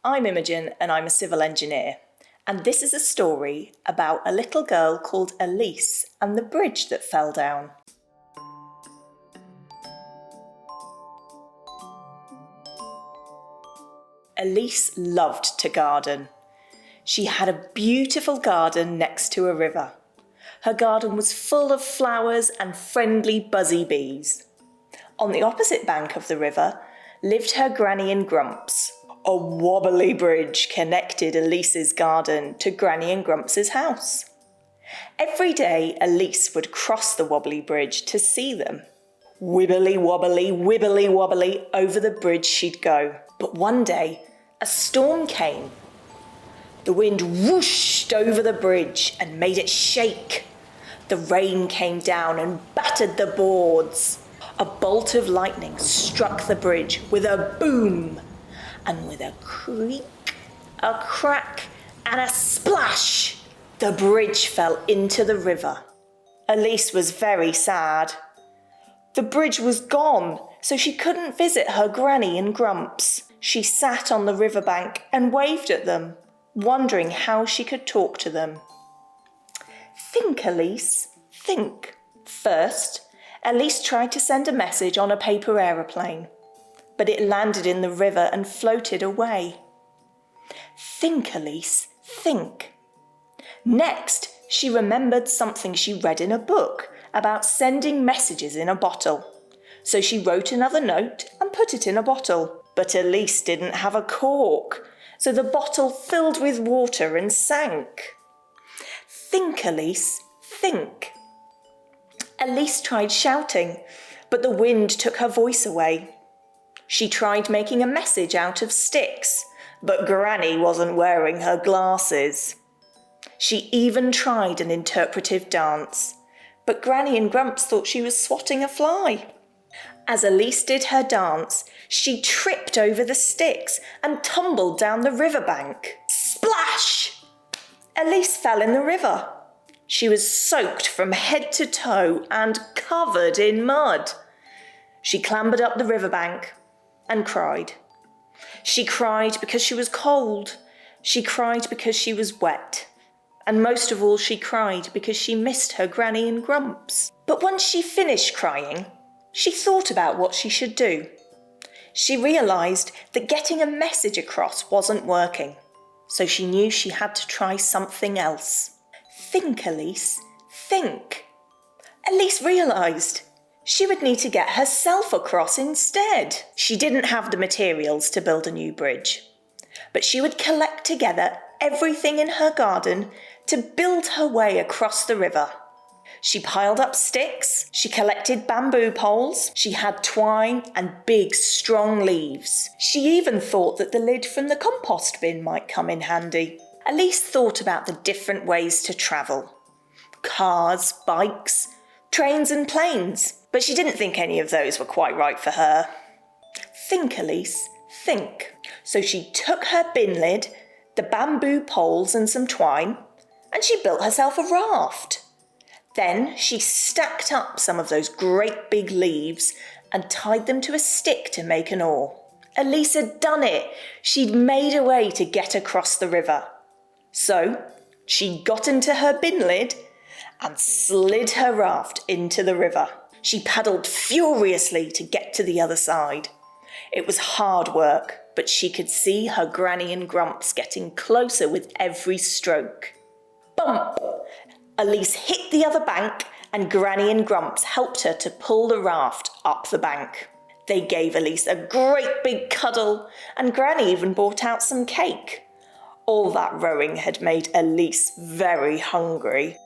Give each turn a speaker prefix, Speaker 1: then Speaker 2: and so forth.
Speaker 1: I'm Imogen and I'm a civil engineer, and this is a story about a little girl called Elsie and the bridge that fell down. Elsie loved to garden. She had a beautiful garden next to a river. Her garden was full of flowers and friendly buzzy bees. On the opposite bank of the river lived her Granny and Grumps. A wobbly bridge connected Elise's garden to Granny and Grumps' house. Every day Elsie would cross the wobbly bridge to see them. Wibbly wobbly over the bridge she'd go. But one day a storm came. The wind whooshed over the bridge and made it shake. The rain came down and battered the boards. A bolt of lightning struck the bridge with a boom, and with a creak, a crack, and a splash, the bridge fell into the river. Elsie was very sad. The bridge was gone, so she couldn't visit her Granny and Grumps. She sat on the riverbank and waved at them, wondering how she could talk to them. Think, Elsie, think. First, Elsie tried to send a message on a paper aeroplane, but it landed in the river and floated away. Think, Elsie, think. Next, she remembered something she read in a book about sending messages in a bottle. So she wrote another note and put it in a bottle. But Elsie didn't have a cork, so the bottle filled with water and sank. Think, Elsie, think. Elsie tried shouting, but the wind took her voice away. She tried making a message out of sticks, but Granny wasn't wearing her glasses. She even tried an interpretive dance, but Granny and Grumps thought she was swatting a fly. As Elsie did her dance, she tripped over the sticks and tumbled down the riverbank. Splash! Elsie fell in the river. She was soaked from head to toe and covered in mud. She clambered up the riverbank and cried. She cried because she was cold. She cried because she was wet. And most of all, she cried because she missed her Granny and Grumps. But once she finished crying, she thought about what she should do. She realised that getting a message across wasn't working, so she knew she had to try something else. Think, Elsie, think. Elsie realised she would need to get herself across instead. She didn't have the materials to build a new bridge, but she would collect together everything in her garden to build her way across the river. She piled up sticks, she collected bamboo poles, she had twine and big strong leaves. She even thought that the lid from the compost bin might come in handy. Elsie thought about the different ways to travel. Cars, bikes, trains and planes, but she didn't think any of those were quite right for her. Think, Elsie, think. So she took her bin lid, the bamboo poles and some twine, and she built herself a raft. Then she stacked up some of those great big leaves and tied them to a stick to make an oar. Elsie had done it. She'd made a way to get across the river. So she got into her bin lid and slid her raft into the river. She paddled furiously to get to the other side. It was hard work, but she could see her Granny and Grumps getting closer with every stroke. Bump! Elsie hit the other bank and Granny and Grumps helped her to pull the raft up the bank. They gave Elsie a great big cuddle and Granny even brought out some cake. All that rowing had made Elsie very hungry.